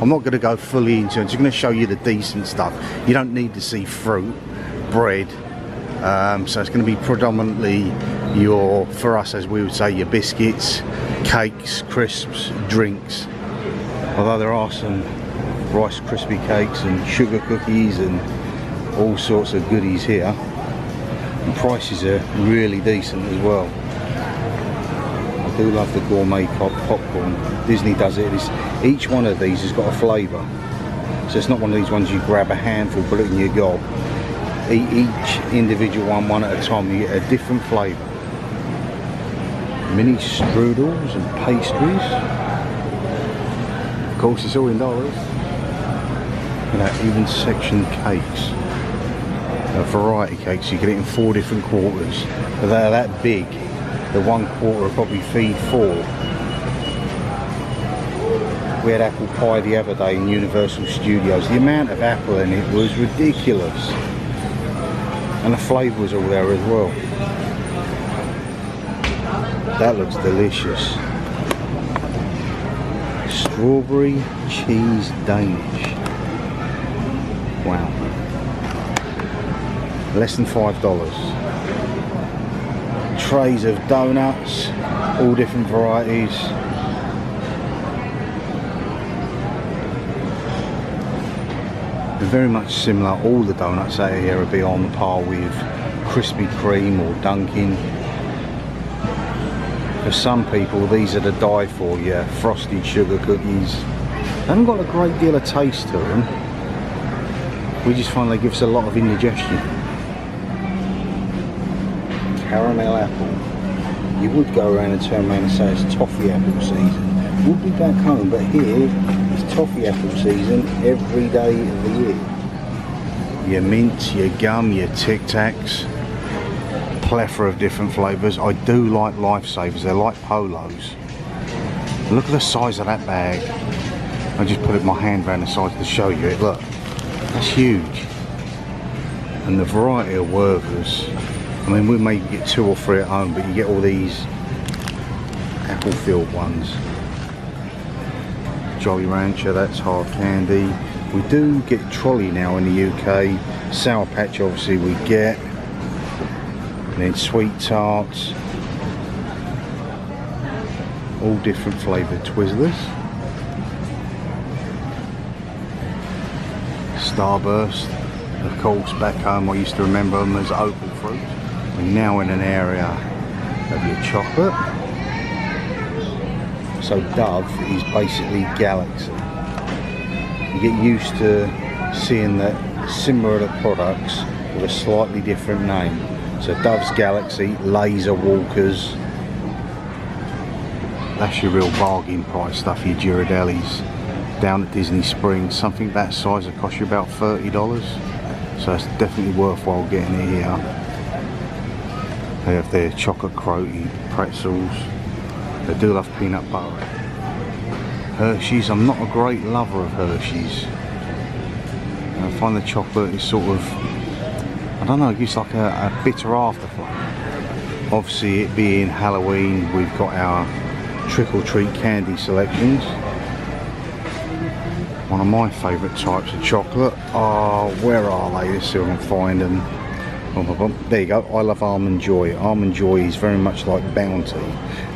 I'm not going to go fully into it. I'm just going to show you the decent stuff. You don't need to see fruit, bread. So it's going to be predominantly your, for us as we would say, your biscuits, cakes, crisps, drinks. Although there are some Rice Krispie cakes and sugar cookies and all sorts of goodies here. And prices are really decent as well. I do love the gourmet popcorn. Disney does it. Each one of these has got a flavour. So it's not one of these ones you grab a handful, put it in your gob. Each individual one at a time, you get a different flavour. Mini strudels and pastries. Of course, it's all in dollars. You know, even sectioned cakes. Variety cakes, you get it in 4 different quarters. But they're that big, the 1 quarter will probably feed 4. We had apple pie the other day in Universal Studios. The amount of apple in it was ridiculous. And the flavour was all there as well. That looks delicious. Strawberry cheese Danish. Wow. Less than $5. Trays of donuts, all different varieties. They're very much similar. All the donuts out here will be on par with Krispy Kreme or Dunkin'. For some people, these are to die for. Yeah, frosted sugar cookies. They haven't got a great deal of taste to them. We just find they give us a lot of indigestion. Caramel apple. You would go around and turn around and say it's toffee apple season. We'll be back home, but here it's toffee apple season every day of the year. Your mint, your gum, your Tic Tacs, plethora of different flavours. I do like Lifesavers, they're like polos. Look at the size of that bag. I just put my hand around the size to show you it. Look, that's huge. And the variety of Werthers. I mean, we may get 2 or 3 at home, but you get all these apple-filled ones. Jolly Rancher, that's hard candy. We do get trolley now in the UK. Sour Patch obviously we get. And then sweet tarts. All different flavoured Twizzlers. Starburst. Of course, back home I used to remember them as opal fruit. We're now in an area of your chocolate. So Dove is basically Galaxy. You get used to seeing that similar products with a slightly different name. So Dove's Galaxy, Laser Walkers. That's your real bargain price stuff, your Ghirardellis. Down at Disney Springs, something that size will cost you about $30. So it's definitely worthwhile getting it here. They have their chocolate croaty pretzels. They do love peanut butter. Hershey's, I'm not a great lover of Hershey's. I find the chocolate is sort of, I don't know, it's like a bitter afterflow. Obviously, it being Halloween, we've got our trick-or-treat candy selections. One of my favourite types of chocolate. Oh, where are they? Let's see if I can find them. There you go. I love Almond Joy. Almond Joy is very much like Bounty.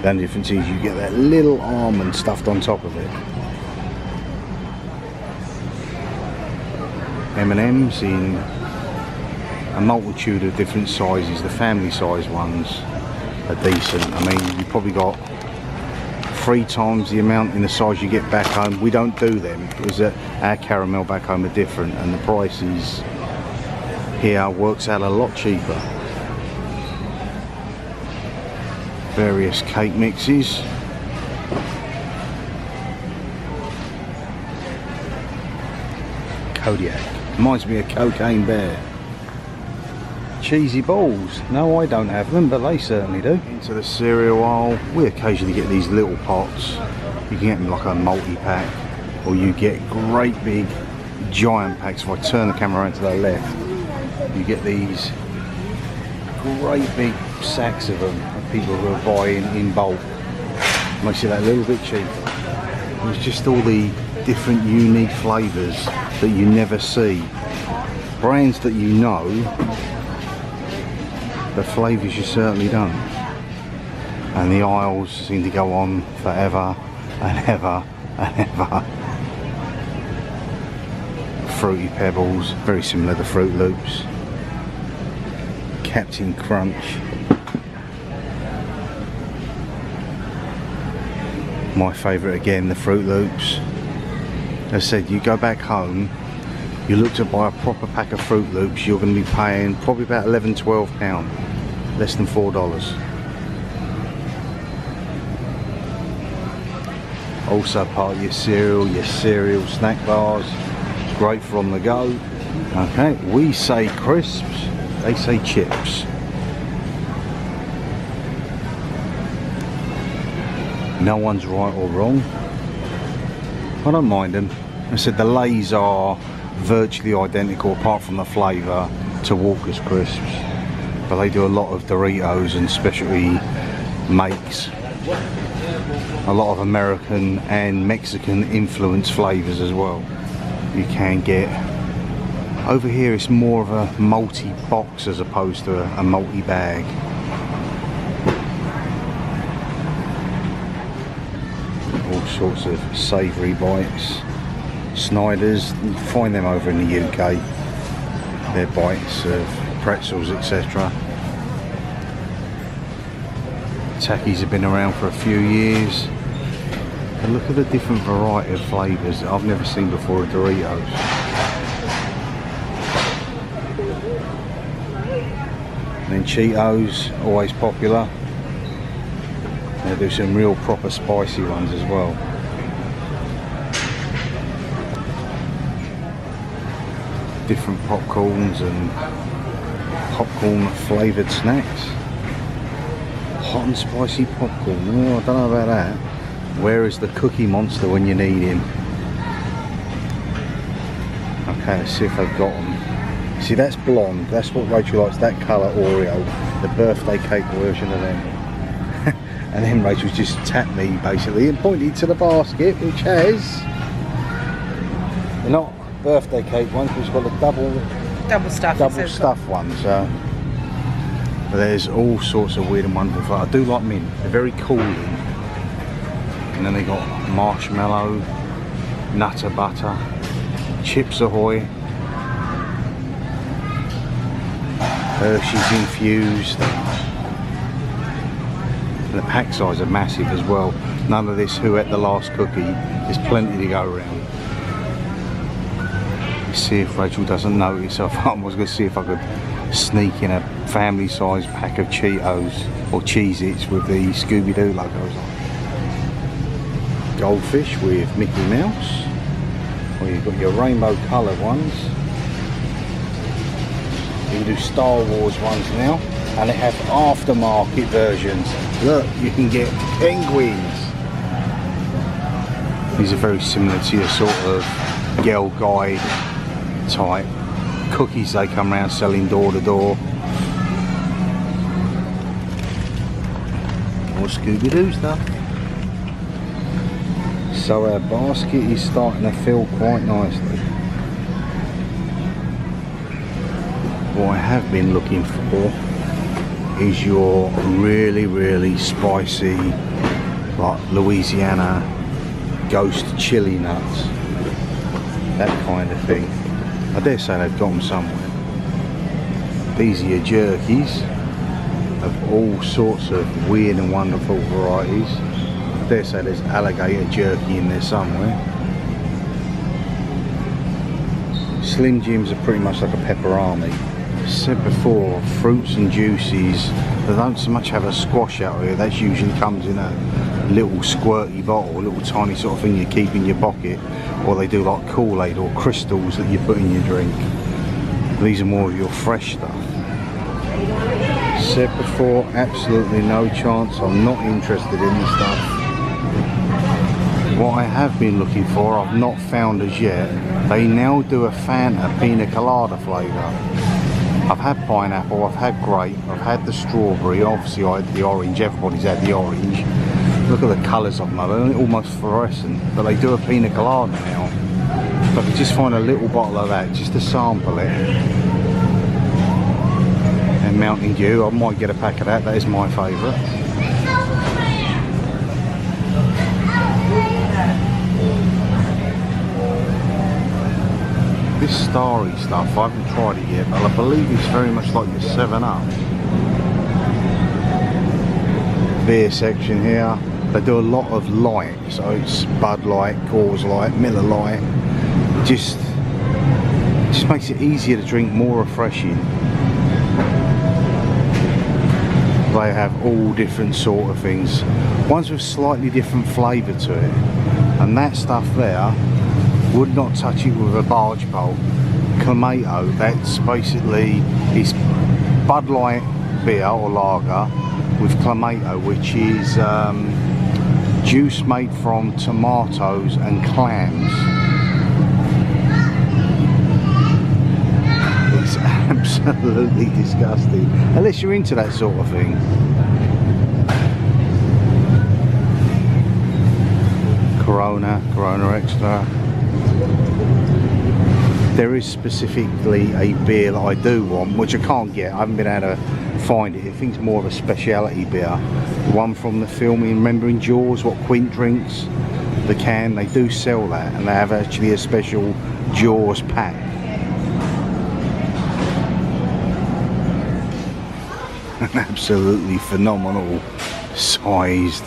The only difference is you get that little almond stuffed on top of it. M&M's in a multitude of different sizes. The family size ones are decent. I mean, you've probably got 3 times the amount in the size you get back home. We don't do them because our caramel back home are different, and the prices here works out a lot cheaper. Various cake mixes. Kodiak. Reminds me of Cocaine Bear. Cheesy balls. No, I don't have them, but they certainly do. Into the cereal aisle. We occasionally get these little pots. You can get them like a multi-pack, or you get great big giant packs. If I turn the camera around to the left, you get these great big sacks of them that people who are buying in bulk. Makes it that little bit cheaper. It's just all the different unique flavours that you never see. Brands that you know, but flavours you certainly don't. And the aisles seem to go on forever and ever and ever. Fruity Pebbles, very similar to Fruit Loops. Captain Crunch. My favourite again, the Fruit Loops. As I said, you go back home, you look to buy a proper pack of Fruit Loops, you're going to be paying probably about £11–12, less than $4. Also part of your cereal snack bars, great for on the go. Okay, we say crisps, they say chips. No one's right or wrong. I don't mind them. I said the Lays are virtually identical apart from the flavour to Walker's crisps, but they do a lot of Doritos and specialty makes. A lot of American and Mexican influenced flavours as well. You can get. Over here it's more of a multi-box as opposed to a multi-bag. All sorts of savoury bites. Snyder's, you find them over in the UK. They're bites of pretzels, etc. Takis have been around for a few years. And look at the different variety of flavours that I've never seen before of Doritos. And then Cheetos, always popular. They do some real proper spicy ones as well. Different popcorns and popcorn flavoured snacks. Hot and spicy popcorn. Oh, I don't know about that. Where is the Cookie Monster when you need him? Okay, let's see if they've got them. See, that's blonde. That's what Rachel likes, that colour Oreo. The birthday cake version of them. And then Rachel's just tapped me basically and pointed to the basket, which has... They're not birthday cake ones, but it's got a double stuff one. So but there's all sorts of weird and wonderful flavours. I do like mint. They're very cooling. And then they got marshmallow, Nutter Butter, Chips Ahoy, Hershey's infused. And the pack size are massive as well. None of this who ate the last cookie. There's plenty to go around. Let's see if Rachel doesn't notice. I was going to see if I could sneak in a family size pack of Cheetos or Cheez-Its with the Scooby-Doo logos on. Goldfish with Mickey Mouse. Well, you've got your rainbow coloured ones. You can do Star Wars ones now, and they have aftermarket versions. Look, you can get penguins. These are very similar to your sort of Girl Guide type cookies they come around selling door to door. More Scooby-Doo stuff. So our basket is starting to fill quite nicely. What I have been looking for is your really spicy, like Louisiana ghost chili nuts, that kind of thing. I dare say they've got them somewhere. These are your jerkies of all sorts of weird and wonderful varieties. I dare say there's alligator jerky in there somewhere. Slim Jims are pretty much like a pepperami. Said before, fruits and juices, they don't so much have a squash out here. That usually comes in a little squirty bottle, a little tiny sort of thing you keep in your pocket, or they do like Kool-Aid or crystals that you put in your drink. These are more of your fresh stuff. Said before, absolutely no chance. I'm not interested in this stuff. What I have been looking for, I've not found as yet. They now do a Fanta Pina Colada flavour. I've had pineapple, I've had grape, I've had the strawberry, obviously I had the orange, everybody's had the orange. Look at the colours of them, they're almost fluorescent, but they do a pina colada now. But you just find a little bottle of that, just to sample it. And Mountain Dew, I might get a pack of that, that is my favourite. This starry stuff, I haven't tried it yet, but I believe it's very much like your 7-Up. Beer section here. They do a lot of light, so it's Bud Light, Coors Light, Miller Light. Just makes it easier to drink, more refreshing. They have all different sort of things. Ones with slightly different flavour to it. And that stuff there, would not touch it with a barge pole. Clamato, that's basically, it's Bud Light beer or lager with Clamato, which is juice made from tomatoes and clams. It's absolutely disgusting, unless you're into that sort of thing. Corona Extra. There is specifically a beer that I do want, which I can't get. I haven't been able to find it. I think it's more of a speciality beer. The one from the film, remember in Jaws, what Quint drinks? The can, they do sell that, and they have actually a special Jaws pack. An absolutely phenomenal sized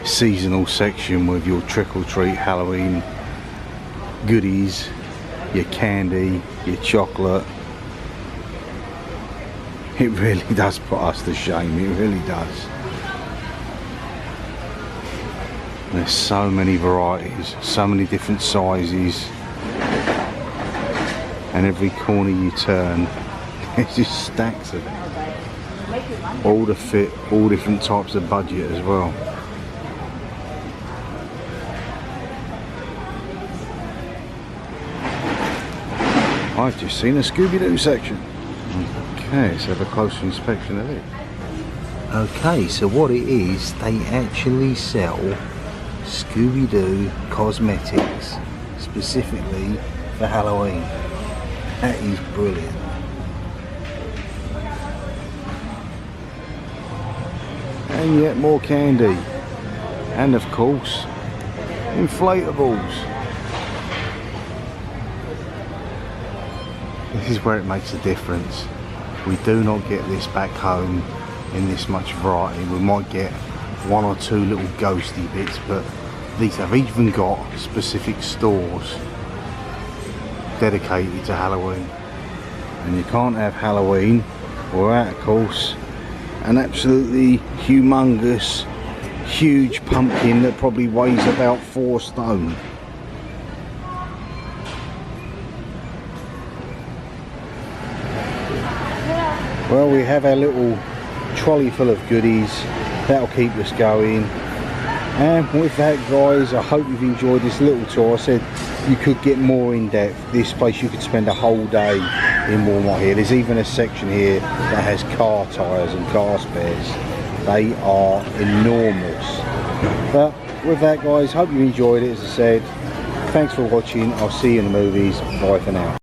seasonal section with your trick-or-treat Halloween goodies, your candy, your chocolate. It really does put us to shame, it really does. There's so many varieties, so many different sizes, and every corner you turn there's just stacks of it, all to fit all different types of budget as well. I've just seen a Scooby-Doo section. Okay, let's have a closer inspection of it. Okay, so what it is, they actually sell Scooby-Doo cosmetics specifically for Halloween. That is brilliant. And yet more candy. And of course, inflatables. This is where it makes a difference. We do not get this back home in this much variety. We might get one or two little ghosty bits, but these have even got specific stores dedicated to Halloween. And you can't have Halloween without, of course, an absolutely humongous, huge pumpkin that probably weighs about 4 stone. Well, we have our little trolley full of goodies. That'll keep us going. And with that, guys, I hope you've enjoyed this little tour. I said you could get more in depth. This place you could spend a whole day in Walmart here. There's even a section here that has car tyres and car spares. They are enormous. But with that, guys, hope you enjoyed it. As I said, thanks for watching. I'll see you in the movies. Bye for now.